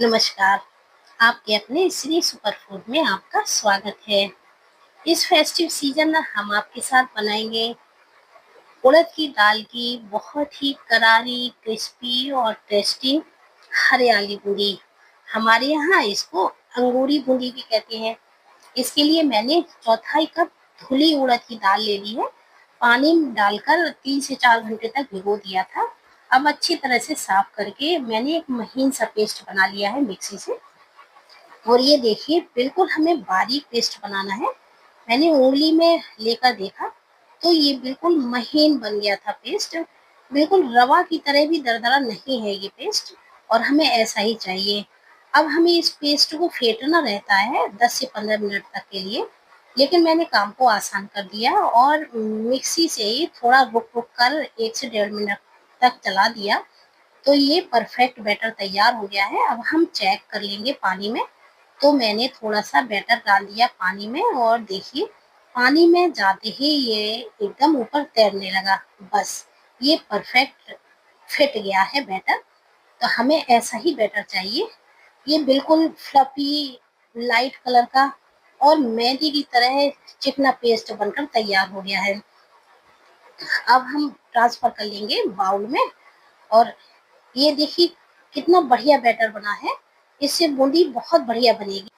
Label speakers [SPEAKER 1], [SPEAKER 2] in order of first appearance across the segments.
[SPEAKER 1] नमस्कार। आपके अपने श्री सुपर फूड में आपका स्वागत है। इस फेस्टिव सीजन में हम आपके साथ बनाएंगे उड़द की दाल की बहुत ही करारी, क्रिस्पी और टेस्टी हरियाली बूंदी। हमारे यहाँ इसको अंगूरी बूंदी भी कहते हैं। इसके लिए मैंने चौथाई कप धुली उड़द की दाल ले ली है। पानी में डालकर 3 से 4 घंटे तक भिगो दिया था। अब अच्छी तरह से साफ करके मैंने एक महीन सा पेस्ट बना लिया है मिक्सी से। और ये देखिए, बिल्कुल हमें बारीक पेस्ट बनाना है। मैंने उंगली में लेकर देखा तो ये बिल्कुल महीन बन गया था पेस्ट। बिल्कुल रवा की तरह भी दरदरा नहीं है ये पेस्ट, और हमें ऐसा ही चाहिए। अब हमें इस पेस्ट को फेंटना रहता है 10 से 15 मिनट तक के लिए, लेकिन मैंने काम को आसान कर दिया और मिक्सी से ही थोड़ा रुक रुक कर 1 से 1.5 मिनट तक चला दिया। तो ये परफेक्ट बैटर तैयार हो गया है। अब हम चेक कर लेंगे पानी में। तो मैंने थोड़ा-सा बैटर डाल दिया पानी में, और देखिए, पानी में जाते ही ये एकदम ऊपर तैरने लगा। बस, ये परफेक्ट फिट गया है बैटर। तो हमें ऐसा ही बैटर चाहिए। ये बिल्कुल फ्लफी, लाइट कलर का और मैदे की तरह चिकना पेस्ट बनकर तैयार हो गया है। अब हम ट्रांसफर कर लेंगे बाउल में, और ये देखिए कितना बढ़िया बैटर बना है। इससे बूंदी बहुत बढ़िया बनेगी।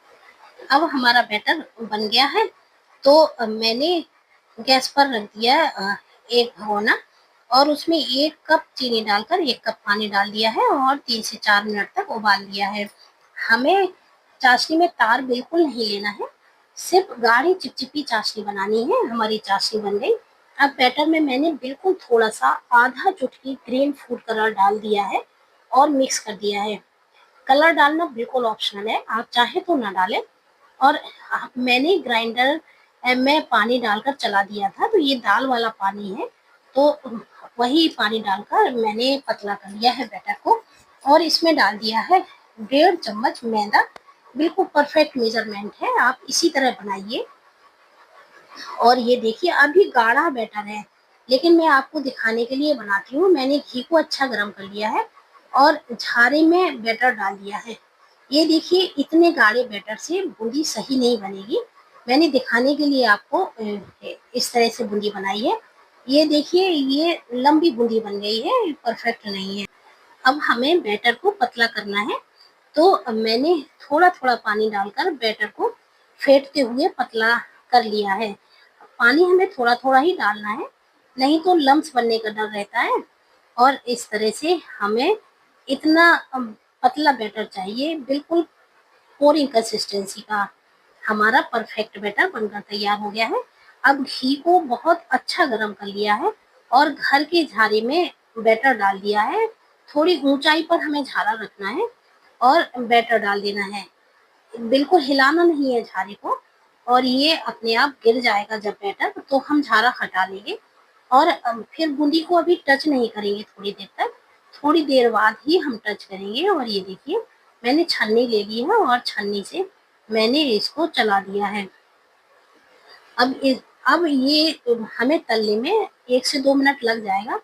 [SPEAKER 1] अब हमारा बैटर बन गया है। तो मैंने गैस पर रख दिया एक भगोना, और उसमें 1 कप चीनी डालकर 1 कप पानी डाल दिया है और 3 से 4 मिनट तक उबाल दिया है। हमें चाशनी में तार बिल्कुल नहीं लेना है, सिर्फ गाढ़ी चिपचिपी चाशनी बनानी है। हमारी चाशनी बन गई। अब बैटर में मैंने बिल्कुल थोड़ा सा आधा चुटकी ग्रीन फूड कलर डाल दिया है और मिक्स कर दिया है। कलर डालना बिल्कुल ऑप्शनल है, आप चाहे तो ना डालें। और मैंने ग्राइंडर में पानी डालकर चला दिया था, तो ये दाल वाला पानी है। तो वही पानी डालकर मैंने पतला कर लिया है बैटर को, और इसमें डाल दिया है 1.5 चम्मच मैदा। बिल्कुल परफेक्ट मेजरमेंट है, आप इसी तरह बनाइए। और ये देखिए, अभी गाढ़ा बैटर है, लेकिन मैं आपको दिखाने के लिए बनाती हूँ। मैंने घी को अच्छा गर्म कर लिया है और झारे में बैटर डाल दिया है। ये देखिए, इतने गाढ़े बैटर से बूंदी सही नहीं बनेगी। मैंने दिखाने के लिए आपको इस तरह से बूंदी बनाई है। ये देखिए, ये लंबी बूंदी बन गई है, परफेक्ट नहीं है। अब हमें बैटर को पतला करना है। तो मैंने थोड़ा थोड़ा पानी डालकर बैटर को फेंटते हुए पतला कर लिया है। पानी हमें थोड़ा थोड़ा ही डालना है, नहीं तो लम्स बनने का डर रहता है। और इस तरह से हमें इतना पतला बैटर चाहिए, बिल्कुल पोरिंग कंसिस्टेंसी का। हमारा परफेक्ट बैटर बनकर तैयार हो गया है। अब घी को बहुत अच्छा गरम कर लिया है और घर के झारे में बैटर डाल दिया है। थोड़ी ऊंचाई पर हमें झारा रखना है और बैटर डाल देना है। बिल्कुल हिलाना नहीं है झारे को, और ये अपने आप गिर जाएगा जब बैटर, तो हम झारा हटा लेंगे। और फिर बूंदी को अभी टच नहीं करेंगे थोड़ी देर तक। थोड़ी देर बाद ही हम टच करेंगे। और ये देखिए, मैंने छन्नी ले ली है और छन्नी से मैंने इसको चला दिया है। अब ये हमें तलने में 1 से 2 मिनट लग जाएगा।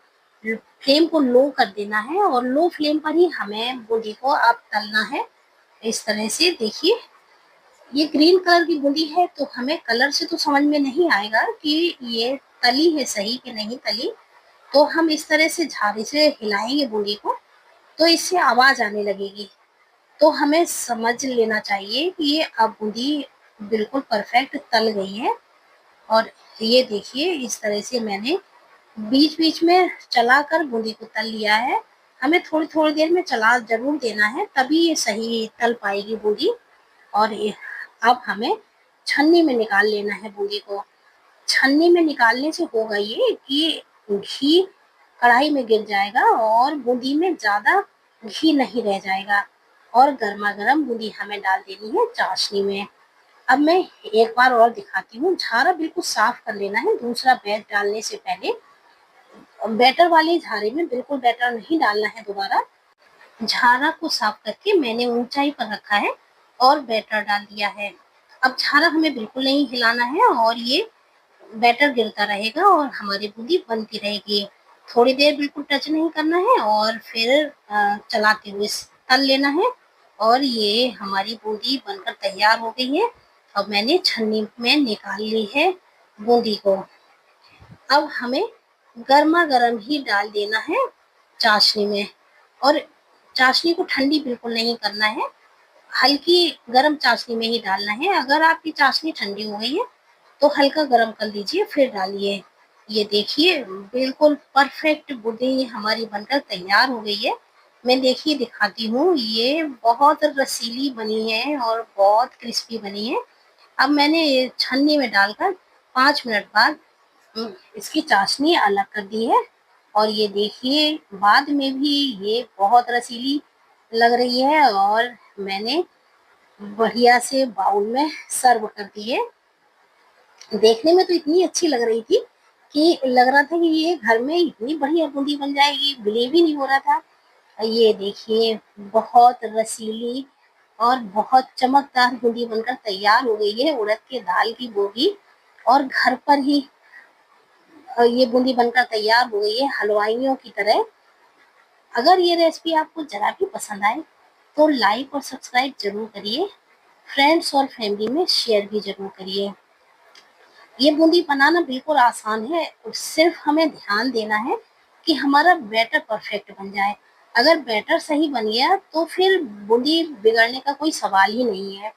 [SPEAKER 1] फ्लेम को लो कर देना है, और लो फ्लेम पर ही हमें बूंदी को अब तलना है। इस तरह से देखिए, ये ग्रीन कलर की बूंदी है, तो हमें कलर से तो समझ में नहीं आएगा कि ये तली है सही कि नहीं तली। तो हम इस तरह से झारे से हिलाएंगे बूंदी को, तो इससे आवाज आने लगेगी। तो हमें समझ लेना चाहिए कि ये अब बूंदी बिल्कुल परफेक्ट तल गई है। और ये देखिए, इस तरह से मैंने बीच बीच में चलाकर बूंदी को तल लिया है। हमें थोड़ी थोड़ी देर में चला जरूर देना है, तभी ये सही तल पाएगी बूंदी। और ये अब हमें छन्नी में निकाल लेना है बूंदी को। छन्नी में निकालने से होगा ये कि घी कढ़ाई में गिर जाएगा और बूंदी में ज्यादा घी नहीं रह जाएगा। और गर्मा गर्म बूंदी हमें डाल देनी है चाशनी में। अब मैं एक बार और दिखाती हूँ। झारा बिल्कुल साफ कर लेना है दूसरा बैच डालने से पहले। बैटर वाले झारे में बिल्कुल बैटर नहीं डालना है दोबारा। झारा को साफ करके मैंने ऊंचाई पर रखा है और बैटर डाल दिया है। अब झारा हमें बिल्कुल नहीं हिलाना है, और ये बैटर गिरता रहेगा और हमारी बूंदी बनती रहेगी। थोड़ी देर बिल्कुल टच नहीं करना है, और फिर चलाते हुए तल लेना है। और ये हमारी बूंदी बनकर तैयार हो गई है। अब मैंने छन्नी में निकाल ली है बूंदी को। अब हमें गर्मा गर्म ही डाल देना है चाशनी में, और चाशनी को ठंडी बिल्कुल नहीं करना है, हल्की गर्म चाशनी में ही डालना है। अगर आपकी चाशनी ठंडी हो गई है तो हल्का गर्म कर लीजिए फिर डालिए। ये देखिए बिल्कुल परफेक्ट बूंदी हमारी बनकर तैयार हो गई है। मैं देखिए दिखाती हूँ, ये बहुत रसीली बनी है और बहुत क्रिस्पी बनी है। अब मैंने ये छन्नी में डालकर 5 मिनट बाद इसकी चाशनी अलग कर दी है, और ये देखिए बाद में भी ये बहुत रसीली लग रही है, और मैंने बढ़िया से बाउल में सर्व कर दी है। देखने में तो इतनी अच्छी लग रही थी कि लग रहा था कि ये घर में इतनी बढ़िया बूंदी बन जाएगी, बिलीव ही नहीं हो रहा था। ये देखिए बहुत रसीली और बहुत चमकदार बूंदी बनकर तैयार हो गई है, उड़द के दाल की बूंदी। और घर पर ही ये बूंदी बनकर तैयार हो गई है हलवाइयों की तरह। अगर ये रेसिपी आपको जरा भी पसंद आए तो लाइक और सब्सक्राइब जरूर करिए, फ्रेंड्स और फैमिली में शेयर भी जरूर करिए। ये बूंदी बनाना बिल्कुल आसान है, सिर्फ हमें ध्यान देना है कि हमारा बैटर परफेक्ट बन जाए। अगर बैटर सही बन गया तो फिर बूंदी बिगड़ने का कोई सवाल ही नहीं है।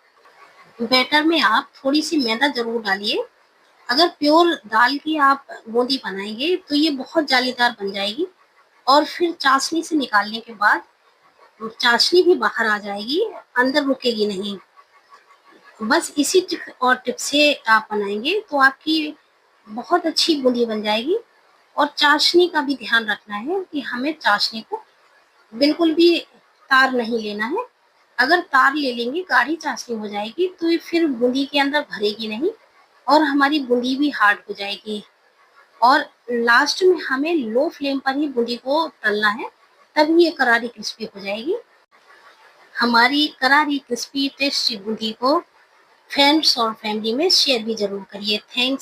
[SPEAKER 1] बैटर में आप थोड़ी सी मैदा जरूर डालिए। अगर प्योर दाल की आप बूंदी बनाएंगे तो ये बहुत जालीदार बन जाएगी, और फिर चाशनी से निकालने के बाद चाशनी भी बाहर आ जाएगी, अंदर रुकेगी नहीं। बस इसी ट्रिक और टिप से आप बनाएंगे तो आपकी बहुत अच्छी बूंदी बन जाएगी। और चाशनी का भी ध्यान रखना है कि हमें चाशनी को बिल्कुल भी तार नहीं लेना है। अगर तार ले लेंगे गाढ़ी चाशनी हो जाएगी तो ये फिर बूंदी के अंदर भरेगी नहीं, और हमारी बूंदी भी हार्ड हो जाएगी। और लास्ट में हमें लो फ्लेम पर ही बूंदी को तलना है, तभी ये करारी क्रिस्पी हो जाएगी। हमारी करारी क्रिस्पी टेस्टी बूंदी को फ्रेंड्स और फैमिली में शेयर भी जरूर करिए। थैंक्स।